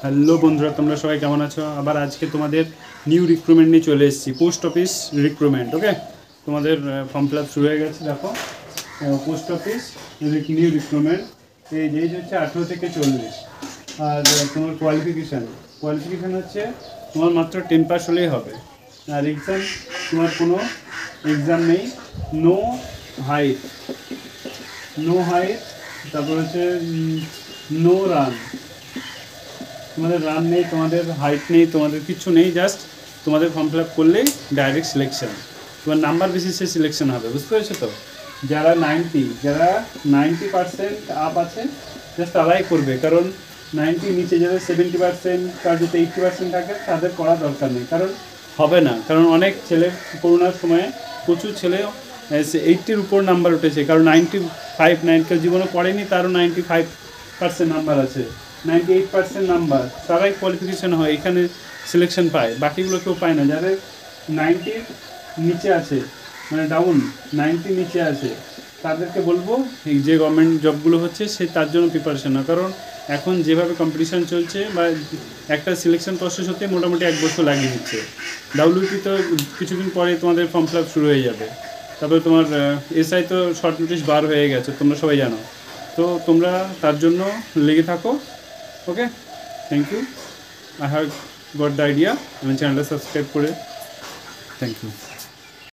Hello বন্ধুরা, তোমরা সবাই কেমন আছো? আবার আজকে তোমাদের নিউ রিক্রুটমেন্ট নিয়ে চলে এসেছি, পোস্ট অফিস রিক্রুটমেন্ট। ওকে, তোমাদের ফর্ম ফিল আপ শুরু হয়ে গেছে। দেখো, পোস্ট অফিস নিউ রিক্রুটমেন্ট, এই যে হচ্ছে 18 থেকে 40। আর তোমার কোয়ালিফিকেশান হচ্ছে তোমার মাত্র 10 পাস হলেই হবে। আর এক্সাম, তোমার কোনো এক্সাম নেই। নো হাইট, তারপর হচ্ছে নো রান। তোমাদের রান নেই, তোমাদের হাইট নেই, তোমাদের কিছু নেই। জাস্ট তোমাদের ফর্ম ফিল আপ করলেই ডাইরেক্ট সিলেকশন। তোমার নাম্বার বেসিসে সিলেকশন হবে, বুঝতে পেরেছো তো? যারা 90% আপ আছে জাস্ট তারাই করবে, কারণ 90 নিচে যাদের 70% তার যদি 80% থাকে তাদের করা দরকার নেই, কারণ হবে না। কারণ অনেক ছেলে করোনার সময় প্রচুর ছেলে 80-র উপর নাম্বার উঠেছে, কারণ 95 কেউ জীবনে পড়েনি, তারও 95% নাম্বার আছে। 98% নাম্বার, তারাই কোয়ালিফিকেশান হয়, এখানে সিলেকশন পায়, বাকিগুলো কেউ পায় না। যাদের 90-র নিচে আছে, মানে ডাউন 90 নিচে আছে, তাদেরকে বলবো এই যে গভর্নমেন্ট জবগুলো হচ্ছে সে তার জন্য প্রিপারেশন না। কারণ এখন যেভাবে কম্পিটিশান চলছে বা একটা সিলেকশন প্রসেস হতে মোটামুটি 1 বছর লাগিয়ে দিচ্ছে। WP তো কিছুদিন পরে তোমাদের ফর্ম ফিল আপ শুরু হয়ে যাবে। তারপরে তোমার SI তো শর্ট নোটিশ বার হয়ে গেছে, তোমরা সবাই জানো। তো তোমরা তার জন্য লেগে থাকো। Okay, thank you. I have got the idea. আমার চ্যানেলটা সাবস্ক্রাইব করে থ্যাংক ইউ।